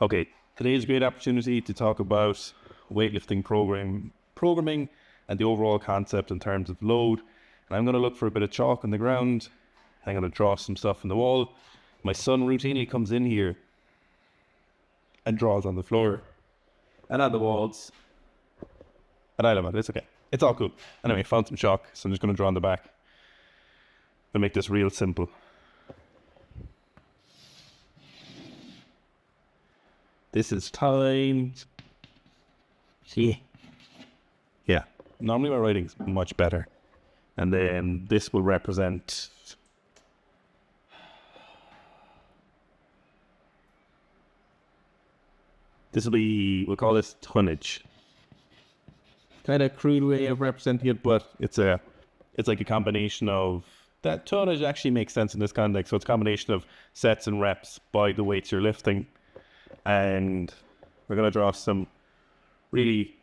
Okay, today is a great opportunity to talk about weightlifting programming and the overall concept in terms of load. And I'm going to look for a bit of chalk on the ground. I'm going to draw some stuff on the wall. My son routinely comes in here and draws on the floor and on the walls. And I love it. It's okay. It's all cool. Anyway, I found some chalk, so I'm just going to draw on the back. I'm going to make this real simple. This is time. Yeah. Normally my writing's much better. And then this will represent we'll call this tonnage. Kind of crude way of representing it, but it's like a combination of that. Tonnage actually makes sense in this context. So it's a combination of sets and reps by the weights you're lifting. And we're going to draw some really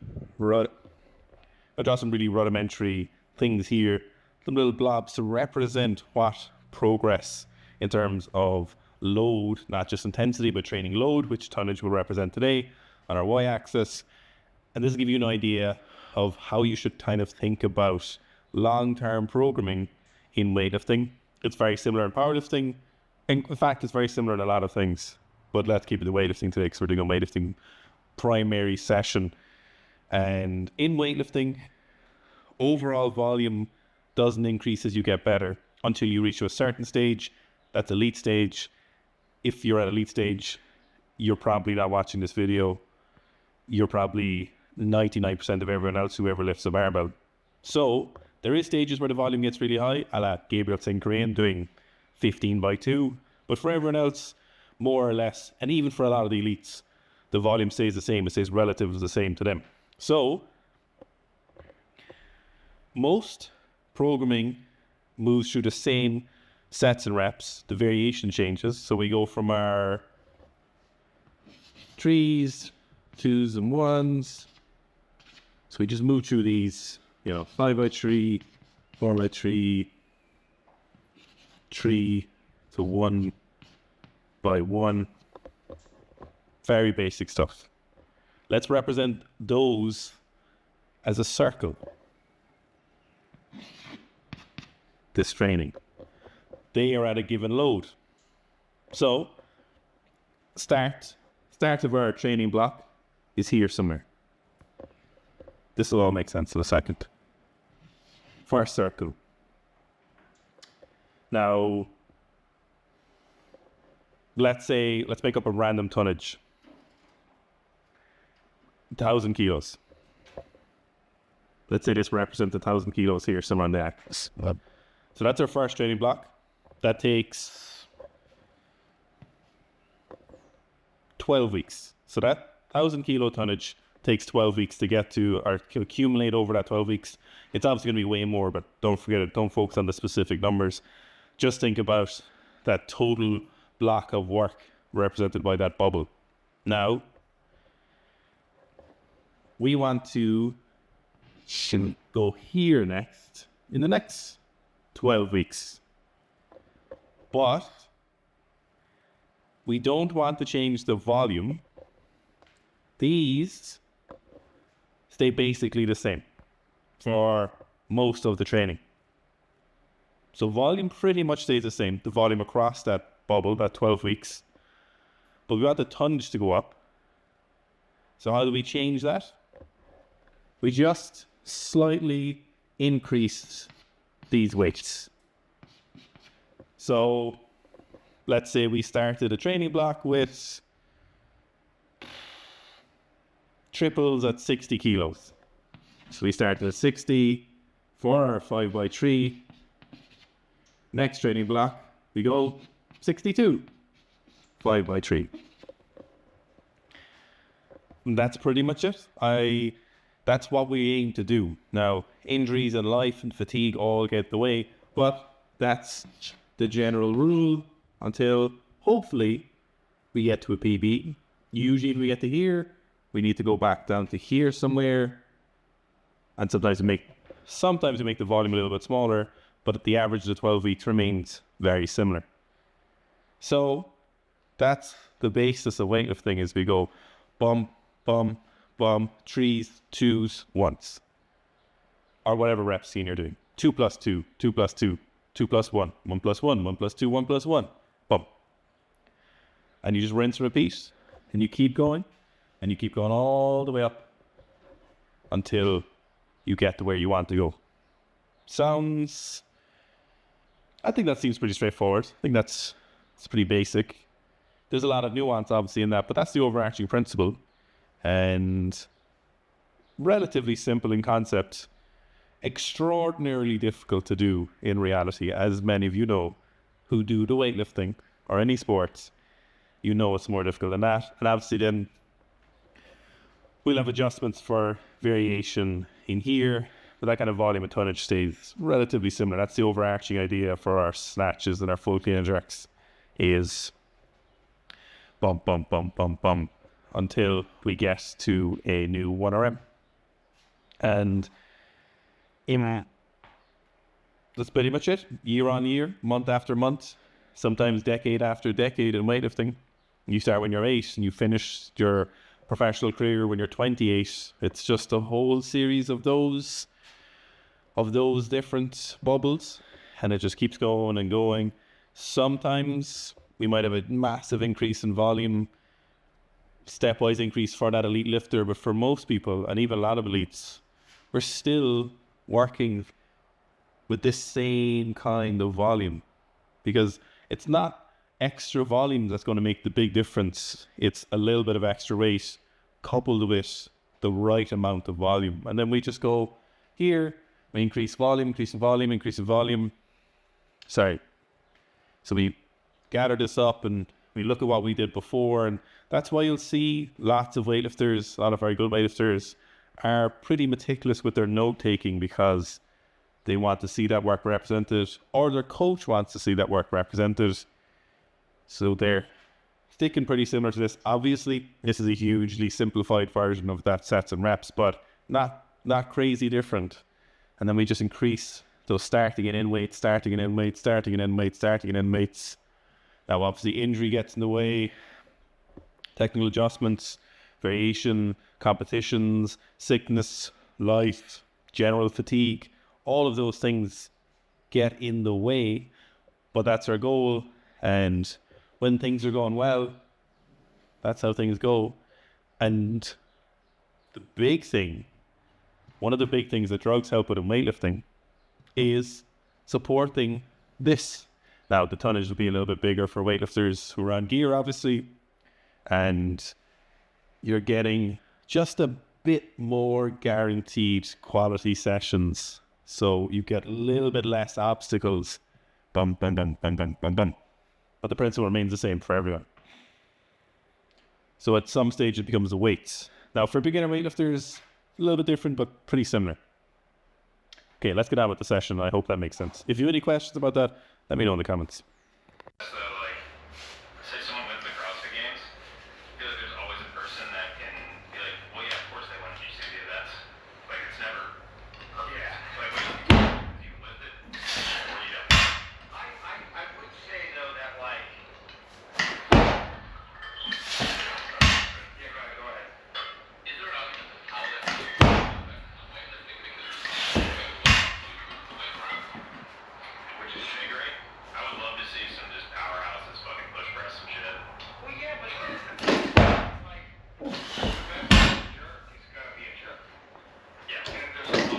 rudimentary things here, some little blobs to represent what progress in terms of load, not just intensity, but training load, which tonnage will represent today on our y-axis. And this will give you an idea of how you should kind of think about long-term programming in weightlifting. It's very similar in powerlifting. In fact, it's very similar in a lot of things. But let's keep it to weightlifting today because we're doing a weightlifting primary session. And in weightlifting, overall volume doesn't increase as you get better until you reach to a certain stage. That's elite stage. If you're at elite stage, you're probably not watching this video. You're probably 99% of everyone else who ever lifts a barbell. So there is stages where the volume gets really high, a la Gabriel St. Korean doing 15x2. But for everyone else, more or less, and even for a lot of the elites, the volume stays the same. It stays relatively the same to them. So most programming moves through the same sets and reps. The variation changes. So we go from our 3s, 2s and 1s. So we just move through these, 5x3, 4x3, 3 to 1 by 1. Very basic stuff. Let's represent those as a circle. This training. They are at a given load. So, start of our training block is here somewhere. This will all make sense in a second. First circle. Now, let's make up a random tonnage. 1,000 kilos. Let's say this represents 1,000 kilos here somewhere on the axis. So that's our first training block. That takes 12 weeks. So that 1,000 kilo tonnage takes 12 weeks to get to, or to accumulate over that 12 weeks. It's obviously going to be way more, but don't forget it. Don't focus on the specific numbers. Just think about that total block of work represented by that bubble. Now, we want to go here next in the next 12 weeks. But we don't want to change the volume. These stay basically the same for most of the training. So volume pretty much stays the same, the volume across that bubble, that 12 weeks. But we want the tonnage to go up. So how do we change that? We just slightly increased these weights. So let's say we started a training block with triples at 60 kilos. So we started at 60 for our 5x3. Next training block, we go 62, 5x3. And that's pretty much it. That's what we aim to do. Now, injuries and life and fatigue all get the way, but that's the general rule until hopefully we get to a PB. Usually we get to here, we need to go back down to here somewhere, and sometimes we make the volume a little bit smaller, but the average of the 12 weeks remains very similar. So that's the basis of weightlifting is we go bum, bum, bum, 3s, 2s, 1s. Or whatever rep scheme you're doing. 2 plus 2, 2 plus 2, 2 plus 1, 1 plus 1, 1 plus 2, 1 plus 1. Bum. And you just rinse and repeat. And you keep going. And you keep going all the way up until you get to where you want to go. I think that seems pretty straightforward. I think it's pretty basic. There's a lot of nuance obviously in that, but that's the overarching principle. And relatively simple in concept, extraordinarily difficult to do in reality, as many of you know who do the weightlifting or any sports. You know it's more difficult than that. And obviously then we'll have adjustments for variation in here, but that kind of volume and tonnage stays relatively similar. That's the overarching idea for our snatches and our full clean and jerks, is bump, bump, bump, bump, bump, until we get to a new 1RM. And that's pretty much it. Year on year, month after month, sometimes decade after decade in weightlifting. You start when you're 8 and you finish your professional career when you're 28. It's just a whole series of those different bubbles, and it just keeps going and going. Sometimes we might have a massive increase in volume, stepwise increase for that elite lifter, but for most people, and even a lot of elites, we're still working with this same kind of volume, because it's not extra volume that's going to make the big difference. It's a little bit of extra weight coupled with the right amount of volume. And then we just go here, we increase volume, increase in volume, increase in volume. So we gather this up and we look at what we did before, and that's why you'll see lots of weightlifters, a lot of very good weightlifters are pretty meticulous with their note taking, because they want to see that work represented, or their coach wants to see that work represented. So they're sticking pretty similar to this. Obviously, this is a hugely simplified version of that sets and reps, but not crazy different. And then we just increase those starting and end weights, starting and end weights, starting and end weights, starting and end weights. Now, obviously, injury gets in the way, technical adjustments, variation, competitions, sickness, life, general fatigue, all of those things get in the way, but that's our goal. And when things are going well, that's how things go. And the big thing, one of the big things that drugs help with in weightlifting is supporting this. Now, the tonnage will be a little bit bigger for weightlifters who are on gear, obviously, and you're getting just a bit more guaranteed quality sessions. So you get a little bit less obstacles. Bum, bum, bum, bum, bum, bum, bum. But the principle remains the same for everyone. So at some stage it becomes a weight. Now for beginner weightlifters, a little bit different, but pretty similar. Okay, let's get on with the session. I hope that makes sense. If you have any questions about that, let me know in the comments. So, like, say someone wins the CrossFit Games, I feel like there's always a person that can be like, well, yeah, of course they want to teach you the events. Like, it's never, yeah. Like, do you lift it or you don't? I would say, though, that, like, yeah, go ahead. Is there an argument for powerlifting and weightlifting which is figuring? I would love to see some just powerhouses fucking push press some shit. Well, yeah, but like, jerk, it's gotta be a jerk. Yeah, and if there's a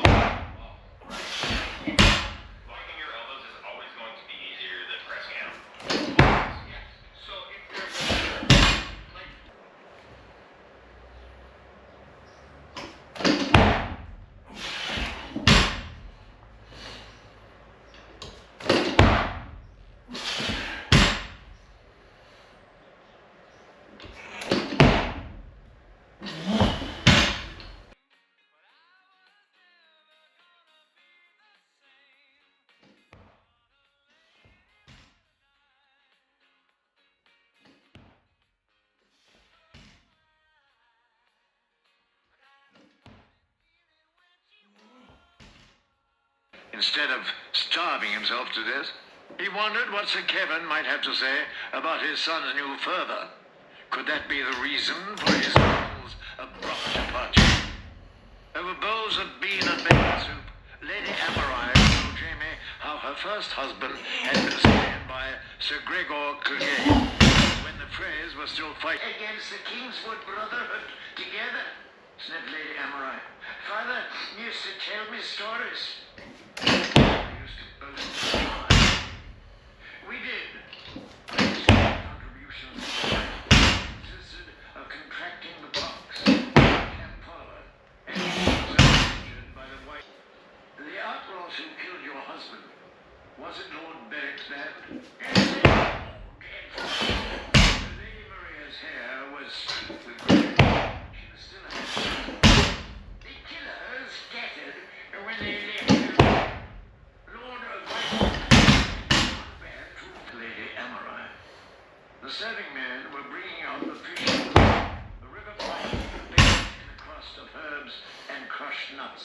locking your elbows is always going to be easier than pressing out. Yes. So if there's like. Instead of starving himself to death, he wondered what Sir Kevin might have to say about his son's new fervour. Could that be the reason for his uncle's abrupt departure? Over bowls of bean and bacon soup, Lady Amarai told Jamie how her first husband had been slain by Sir Gregor Clegane when the Freys were still fighting against the Kingswood Brotherhood together, sniffed Lady Amarai. Father used to tell me stories. We used to boast. We did. Contributions consisted of contracting the box, camp parlor, and injured by the white. The outlaws who killed your husband, was it Lord Berwick's band? Lady Maria's hair was streaked with grey. She was still a handsome. The killers scattered when they left. Lord Lady Amarai. The serving men were bringing out the fish, the river pike, baked in a crust of herbs and crushed nuts.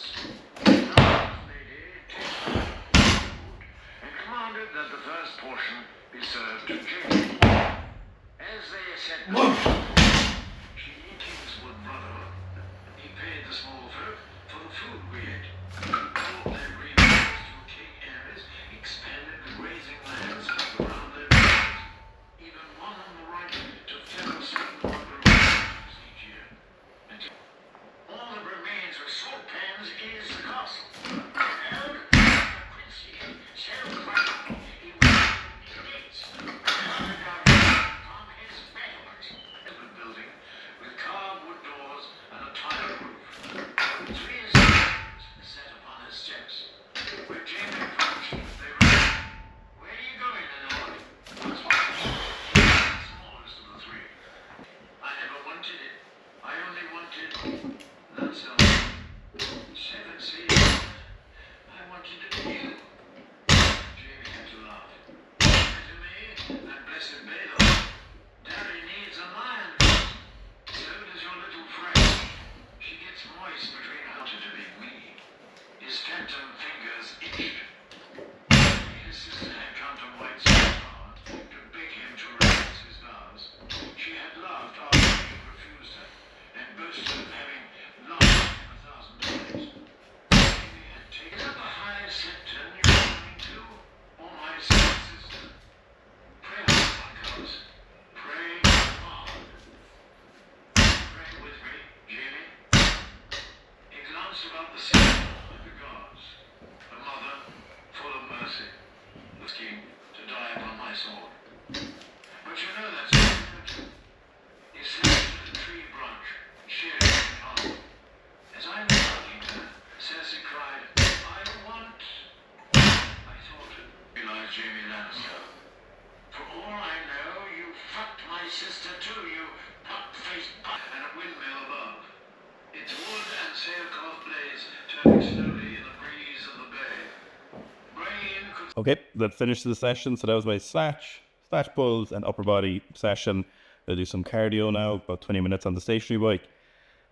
The lady tasted the food and commanded that the first portion be served to Jamie. As they sat down, she Kingswood brother. He paid the small folk for the food we ate. All their grievances to King Ares expanded the grazing lands around their villages. Even won them the right to fell certain water reserves each year. And all that remains of salt pans is the castle. Held by the princely self-crown, he was in his gates. On his battlements, building with carved wood doors and a tiled roof. 3 servants sat upon his steps. When Jamie approached, they ran. Where are you going, Lord? The smallest of the 3. I never wanted it. I only wanted Lancel. 7 seas. I wanted it you. Jamie had to laugh. And to me, that blessed Baylor, Daddy needs a lion. So does your little friend. She gets moist between her to be weedy. His phantom fingers itched. His sister had come to White Star to beg him to relax his vows. She had laughed after he refused her and boasted of having loved him 1,000 times. He had taken up a high septon you're coming to, or my sweet sister. Pray hard, my cubs. Pray hard. Pray with me, Jamie. He glanced about the city and the gods. The mother, full of mercy, was king to die upon my sword. But you know that's not good. He sat at a tree branch, sharing the palm. As I was hugging her, Cersei cried, I thought it realized Jamie Lannister. For all I know, you fucked my sister too, you pot-faced butt and a windmill above. Its wood and sailcloth blades turning slowly in the breeze of the bay. Brain could Okay, that finished the session. So that was my snatch pulls and upper body session. I'll do some cardio now, about 20 minutes on the stationary bike.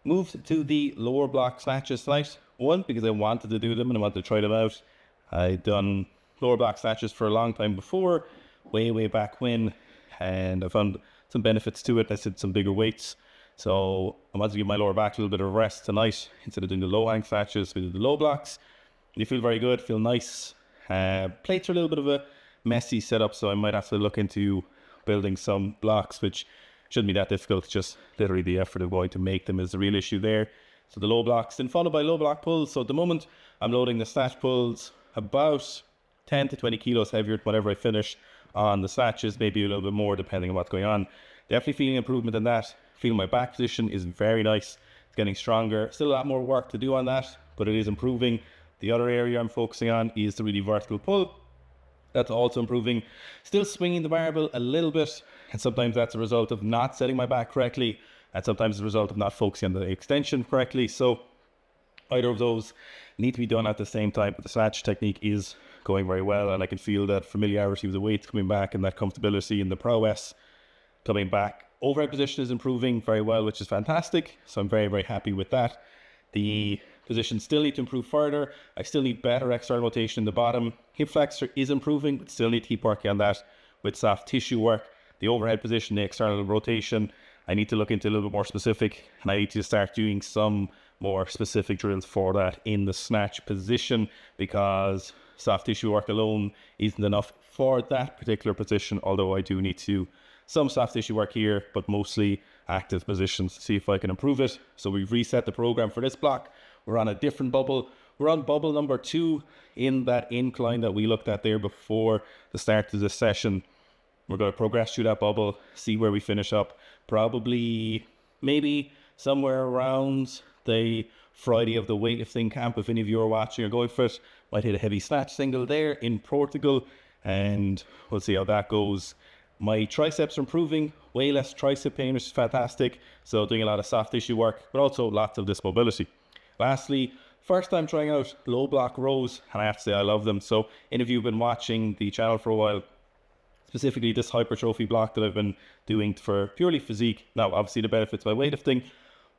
Moved to the lower block snatches tonight. One, because I wanted to do them and I wanted to try them out. I'd done lower block snatches for a long time before, way back when, and I found some benefits to it. I did some bigger weights. So I wanted to give my lower back a little bit of rest tonight. Instead of doing the low hang snatches, we did the low blocks. You feel very good, feel nice. Plates are a little bit of a messy setup, so I might have to look into building some blocks, which shouldn't be that difficult. Just literally the effort of going to make them is the real issue there. So the low blocks, then followed by low block pulls. So at the moment, I'm loading the snatch pulls about 10 to 20 kilos heavier whenever I finish on the snatches, maybe a little bit more depending on what's going on. Definitely feeling improvement in that. Feeling my back position is very nice. It's getting stronger. Still a lot more work to do on that, but it is improving. The other area I'm focusing on is the really vertical pull. That's also improving. Still swinging the barbell a little bit, and sometimes that's a result of not setting my back correctly, and sometimes the result of not focusing on the extension correctly. So either of those need to be done at the same time, but the snatch technique is going very well, and I can feel that familiarity with the weights coming back and that comfortability and the prowess coming back. Overhead position is improving very well, which is fantastic. So I'm very happy with that. The position still need to improve further. I still need better external rotation in the bottom. Hip flexor is improving, but still need to keep working on that with soft tissue work. The overhead position, the external rotation, I need to look into a little bit more specific, and I need to start doing some more specific drills for that in the snatch position, because soft tissue work alone isn't enough for that particular position, although I do need to do some soft tissue work here, but mostly active positions to see if I can improve it. So we've reset the program for this block. We're on a different bubble. We're on bubble number 2 in that incline that we looked at there before the start of this session. We're going to progress through that bubble, see where we finish up. Probably, maybe somewhere around the Friday of the weightlifting camp. If any of you are watching or going for it, might hit a heavy snatch single there in Portugal, and we'll see how that goes. My triceps are improving, way less tricep pain, which is fantastic. So doing a lot of soft tissue work, but also lots of this mobility. Lastly, first time trying out low block rows, and I have to say I love them. So any of you have been watching the channel for a while, specifically this hypertrophy block that I've been doing for purely physique. Now, obviously the benefits by weightlifting,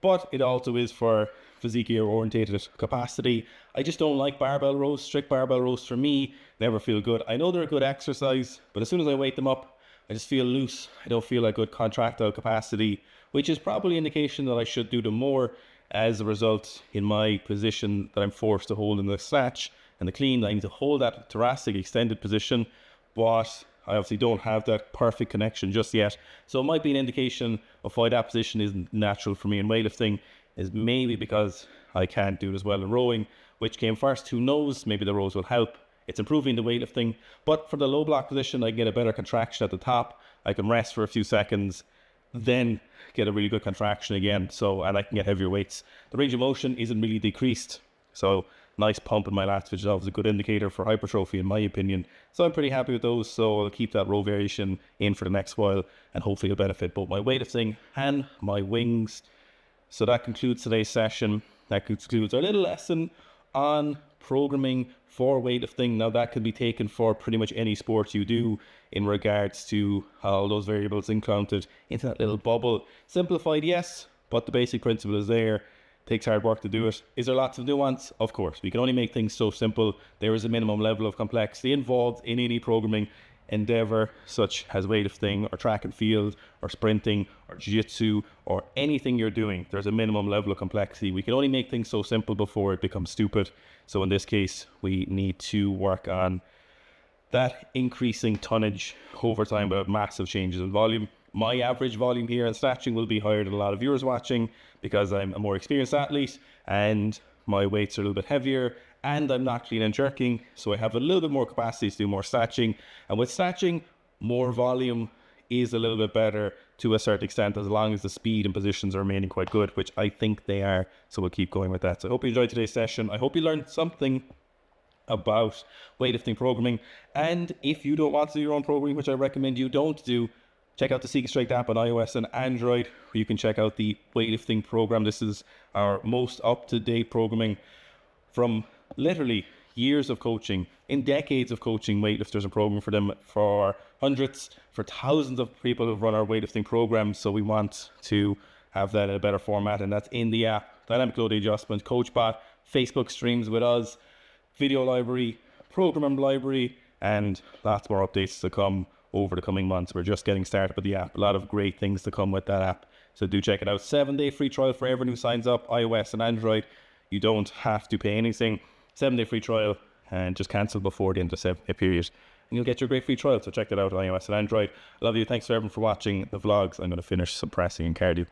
but it also is for physique orientated capacity. I just don't like barbell rows. Strict barbell rows for me never feel good. I know they're a good exercise, but as soon as I weight them up, I just feel loose. I don't feel like good contractile capacity, which is probably an indication that I should do them more. As a result, in my position that I'm forced to hold in the snatch and the clean, I need to hold that thoracic extended position, but I obviously don't have that perfect connection just yet. So it might be an indication of why that position isn't natural for me in weightlifting, is maybe because I can't do it as well in rowing. Which came first? Who knows? Maybe the rows will help. It's improving the weightlifting, but for the low block position, I get a better contraction at the top. I can rest for a few seconds, then get a really good contraction again. So, and I can get heavier weights. The range of motion isn't really decreased. So nice pump in my lats, which is always a good indicator for hypertrophy in my opinion. So I'm pretty happy with those. So I'll keep that row variation in for the next while, and hopefully it'll benefit both my weightlifting and my wings. So that concludes today's session. That concludes our little lesson on programming for weightlifting. Now that could be taken for pretty much any sport you do in regards to all those variables included into that little bubble. Simplified, yes, but the basic principle is there. Takes hard work to do it. Is there lots of nuance? Of course. We can only make things so simple. There is a minimum level of complexity involved in any programming endeavor, such as weightlifting or track and field or sprinting or jiu-jitsu or anything you're doing. There's a minimum level of complexity. We can only make things so simple before it becomes stupid. So in this case, we need to work on that increasing tonnage over time without massive changes in volume. My average volume here in snatching will be higher than a lot of viewers watching because I'm a more experienced athlete and my weights are a little bit heavier and I'm not clean and jerking, so I have a little bit more capacity to do more snatching. And with snatching, more volume is a little bit better to a certain extent, as long as the speed and positions are remaining quite good, which I think they are. So we'll keep going with that. So I hope you enjoyed today's session. I hope you learned something about weightlifting programming. And if you don't want to do your own programming, which I recommend you don't do, check out the Sika app on iOS and Android, where you can check out the weightlifting program. This is our most up-to-date programming from literally years of coaching, in decades of coaching weightlifters and programming for them, for hundreds, for thousands of people who've run our weightlifting programs. So we want to have that in a better format, and that's in the app. Dynamic load adjustment, CoachBot, Facebook streams with us, video library, program library, and lots more updates to come over the coming months. We're just getting started with the app. A lot of great things to come with that app. So do check it out. 7-day free trial for everyone who signs up, iOS and Android. You don't have to pay anything. 7-day free trial, and just cancel before the end of the 7-day period, and you'll get your great free trial. So check that out on iOS and Android. I love you. Thanks to everyone for watching the vlogs. I'm going to finish some pressing and cardio.